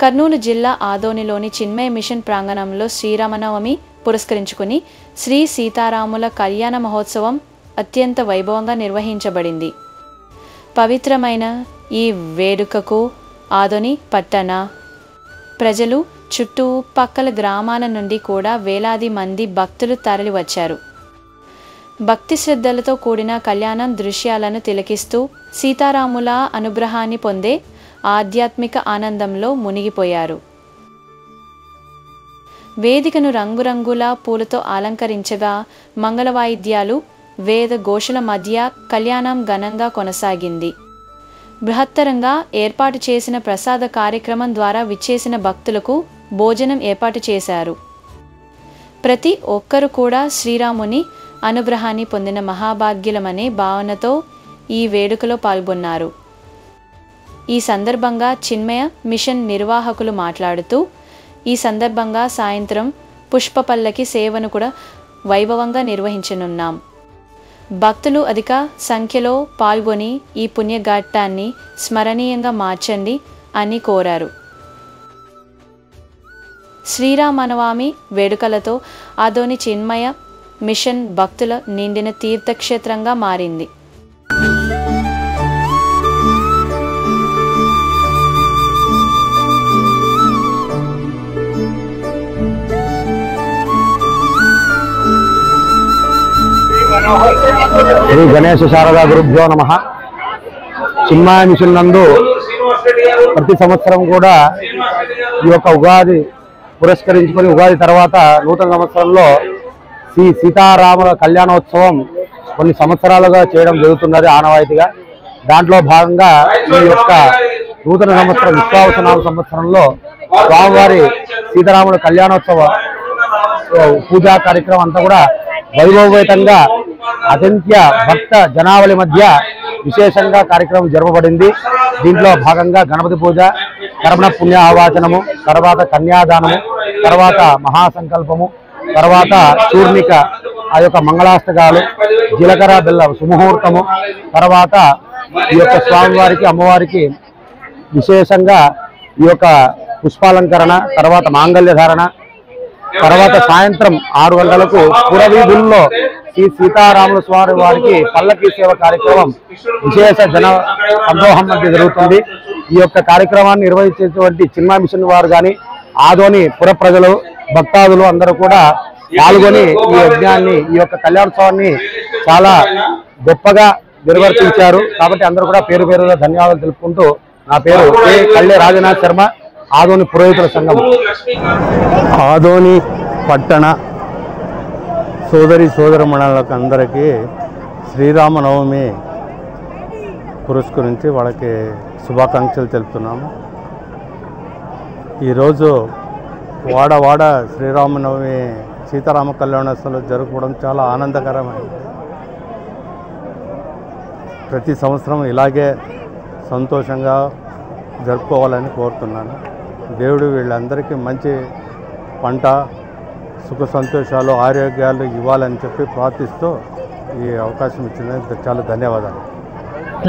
కర్నూలు జిల్లా ఆదోనిలోని చిన్మయ మిషన్ ప్రాంగణంలో శ్రీరామనవమి పురస్కరించుకుని శ్రీ సీతారాముల కళ్యాణ మహోత్సవం అత్యంత వైభవంగా నిర్వహించబడింది. పవిత్రమైన ఈ వేడుకకు ఆదోని పట్టణ ప్రజలు, చుట్టుపక్కల గ్రామాల నుండి కూడా వేలాది మంది భక్తులు తరలివచ్చారు. భక్తి శ్రద్ధలతో కూడిన కళ్యాణం దృశ్యాలను తిలకిస్తూ సీతారాముల అనుగ్రహాన్ని పొందే ఆధ్యాత్మిక ఆనందంలో మునిగిపోయారు. వేదికను రంగురంగుల పూలతో అలంకరించగా మంగళ వాయిద్యాలు, వేద ఘోషల మధ్య కళ్యాణం ఘనంగా కొనసాగింది. బృహత్తరంగా ఏర్పాటు చేసిన ప్రసాద కార్యక్రమం ద్వారా విచ్చేసిన భక్తులకు భోజనం ఏర్పాటు చేశారు. ప్రతి ఒక్కరు కూడా శ్రీరాముని అనుగ్రహాన్ని పొందిన మహాభాగ్యులమనే భావనతో ఈ వేడుకలో పాల్గొన్నారు. ఈ సందర్భంగా చిన్మయ మిషన్ నిర్వాహకులు మాట్లాడుతూ, ఈ సందర్భంగా సాయంత్రం పుష్ప పల్లకి సేవను కూడా వైభవంగా నిర్వహించనున్నాం. భక్తులు అధిక సంఖ్యలో పాల్గొని ఈ పుణ్యఘట్టాన్ని స్మరణీయంగా మార్చండి అని కోరారు. శ్రీరామనవమి వేడుకలతో ఆదోని చిన్మయ మిషన్ భక్తుల నిండిన తీర్థక్షేత్రంగా మారింది. శ్రీ గణేశ శారదా గురుభ్యో నమః. చిన్మయ మిషన్ నందు ప్రతి సంవత్సరం కూడా ఈ యొక్క ఉగాది పురస్కరించుకొని ఉగాది తర్వాత నూతన సంవత్సరంలో శ్రీ సీతారాముల కళ్యాణోత్సవం కొన్ని సంవత్సరాలుగా చేయడం జరుగుతున్నది ఆనవాయితీగా. దాంట్లో భాగంగా ఈ యొక్క నూతన సంవత్సరం విశ్వావసనామ సంవత్సరంలో స్వామివారి సీతారాముల కళ్యాణోత్సవ పూజా కార్యక్రమం అంతా కూడా వైభవపేతంగా అత్యంత భక్త జనావళి మధ్య విశేషంగా కార్యక్రమం జరపబడింది. దీంట్లో భాగంగా గణపతి పూజ, కర్మణ పుణ్య ఆవాచనము, తర్వాత కన్యాదానము, తర్వాత మహాసంకల్పము, తర్వాత చూర్ణిక ఆ యొక్క మంగళాష్టకాలు, జీలకర్ర బెల్ల సుముహూర్తము, తర్వాత ఈ యొక్క స్వామివారికి అమ్మవారికి విశేషంగా ఈ యొక్క పుష్పాలంకరణ, తర్వాత మాంగళ్య ధారణ, తర్వాత సాయంత్రం 6 గంటలకు పురవీధుల్లో శ్రీ సీతారాముల స్వామి వారికి పల్లకీ సేవ కార్యక్రమం విశేష జన సందోహం మధ్య జరుగుతుంది. ఈ యొక్క కార్యక్రమాన్ని నిర్వహించేటువంటి చిన్మయ మిషన్ వారు కానీ, ఆదోని పుర ప్రజలు, భక్తాదులు అందరూ కూడా పాల్గొని ఈ యజ్ఞాన్ని, ఈ యొక్క కళ్యాణోత్సవాన్ని చాలా గొప్పగా నిర్వర్తించారు. కాబట్టి అందరూ కూడా పేరు పేరుగా ధన్యవాదాలు తెలుపుకుంటూ, నా పేరు కళ్ళే రాజనాథ్ శర్మ, ఆదోని పురోహితుల సంఘం. ఆదోని పట్టణ సోదరి సోదరమణులకు అందరికీ శ్రీరామనవమి పురస్కరించి వాళ్ళకి శుభాకాంక్షలు తెలుపుతున్నాము. ఈరోజు వాడ శ్రీరామనవమి సీతారామ కళ్యాణోత్సవాలు జరుపుకోవడం చాలా ఆనందకరమైంది. ప్రతి సంవత్సరం ఇలాగే సంతోషంగా జరుపుకోవాలని కోరుతున్నాను. దేవుడు వీళ్ళందరికీ మంచి పంట, సుఖ సంతోషాలు, ఆరోగ్యాలు ఇవ్వాలని చెప్పి ప్రార్థిస్తూ ఈ అవకాశం ఇచ్చినందుకు చాలా ధన్యవాదాలు.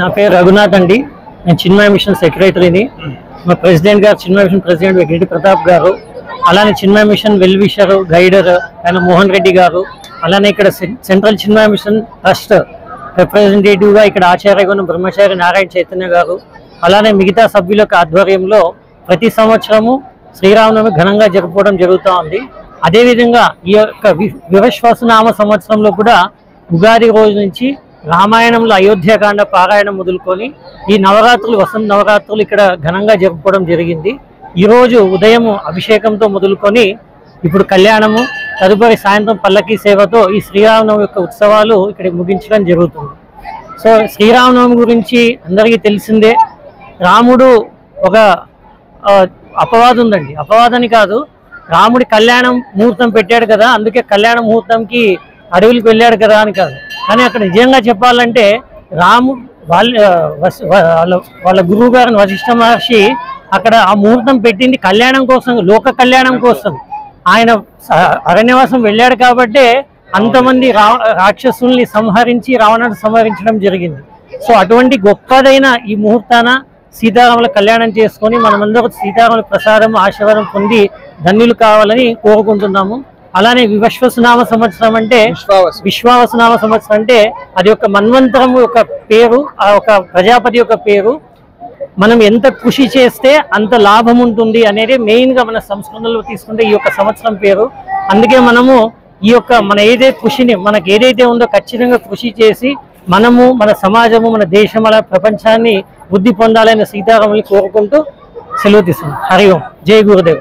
నా పేరు రఘునాథ్ అండి. నేను చిన్మయ మిషన్ సెక్రటరీని. మా ప్రెసిడెంట్ గారు, చిన్మయ మిషన్ ప్రెసిడెంట్ వెంకటి ప్రతాప్ గారు, అలానే చిన్మయ మిషన్ వెల్విషర్ గైడర్ ఆయన మోహన్ రెడ్డి గారు, అలానే ఇక్కడ సెంట్రల్ చిన్మయ మిషన్ ట్రస్ట్ రిప్రజెంటేటివ్గా ఇక్కడ ఆచార్యగుణం బ్రహ్మచారి నారాయణ చైతన్య గారు, అలానే మిగతా సభ్యుల ఆధ్వర్యంలో ప్రతి సంవత్సరము శ్రీరామనవమి ఘనంగా జరుపుకోవడం జరుగుతూ ఉంది. అదేవిధంగా ఈ యొక్క వివశ్వాసనామ సంవత్సరంలో కూడా ఉగాది రోజు నుంచి రామాయణంలో అయోధ్యకాండ పారాయణం మొదలుకొని ఈ నవరాత్రులు, వసంత నవరాత్రులు ఇక్కడ ఘనంగా జరుపుకోవడం జరిగింది. ఈరోజు ఉదయం అభిషేకంతో మొదలుకొని ఇప్పుడు కళ్యాణము, తదుపరి సాయంత్రం పల్లకీ సేవతో ఈ శ్రీరామనవమి యొక్క ఉత్సవాలు ఇక్కడ ముగించడం జరుగుతుంది. సో శ్రీరామనవమి గురించి అందరికీ తెలిసిందే. రాముడు ఒక అపవాదం ఉందండి, అపవాదని కాదు, రాముడి కళ్యాణం ముహూర్తం పెట్టాడు కదా, అందుకే కళ్యాణ ముహూర్తంకి అడవులకు వెళ్ళాడు కదా అని కాదు. కానీ అక్కడ నిజంగా చెప్పాలంటే వాళ్ళ గురువు గారిని వశిష్ఠ మహర్షి అక్కడ ఆ ముహూర్తం పెట్టింది కళ్యాణం కోసం, లోక కళ్యాణం కోసం. ఆయన అరణ్యవాసం వెళ్ళాడు కాబట్టే అంతమంది రాక్షసుల్ని సంహరించి రావణుని సంహరించడం జరిగింది. సో అటువంటి గొప్పదైన ఈ ముహూర్తాన సీతారాముల కళ్యాణం చేసుకొని మనమందరూ సీతారాముల ప్రసాదం ఆశీర్వాదం పొంది ధన్యులు కావాలని కోరుకుంటున్నాము. అలానే విశ్వసనామ సంవత్సరం అంటే విశ్వావసనామ సంవత్సరం అంటే అది ఒక మన్వంతరం యొక్క పేరు, ఆ ఒక ప్రజాపతి యొక్క పేరు. మనం ఎంత కృషి చేస్తే అంత లాభం ఉంటుంది అనేది మెయిన్గా మన సంస్కృతంలో తీసుకుంటే ఈ యొక్క సంవత్సరం పేరు. అందుకే మనము ఈ యొక్క మన ఏదైతే కృషిని మనకు ఏదైతే ఉందో ఖచ్చితంగా కృషి చేసి మనము మన సమాజము మన దేశం అలా ప్రపంచాన్ని వృద్ధి పొందాలని సీతారాముల్ని కోరుకుంటూ సెలవు తీసుకున్నాం. హరి ఓం. జై గురుదేవ్.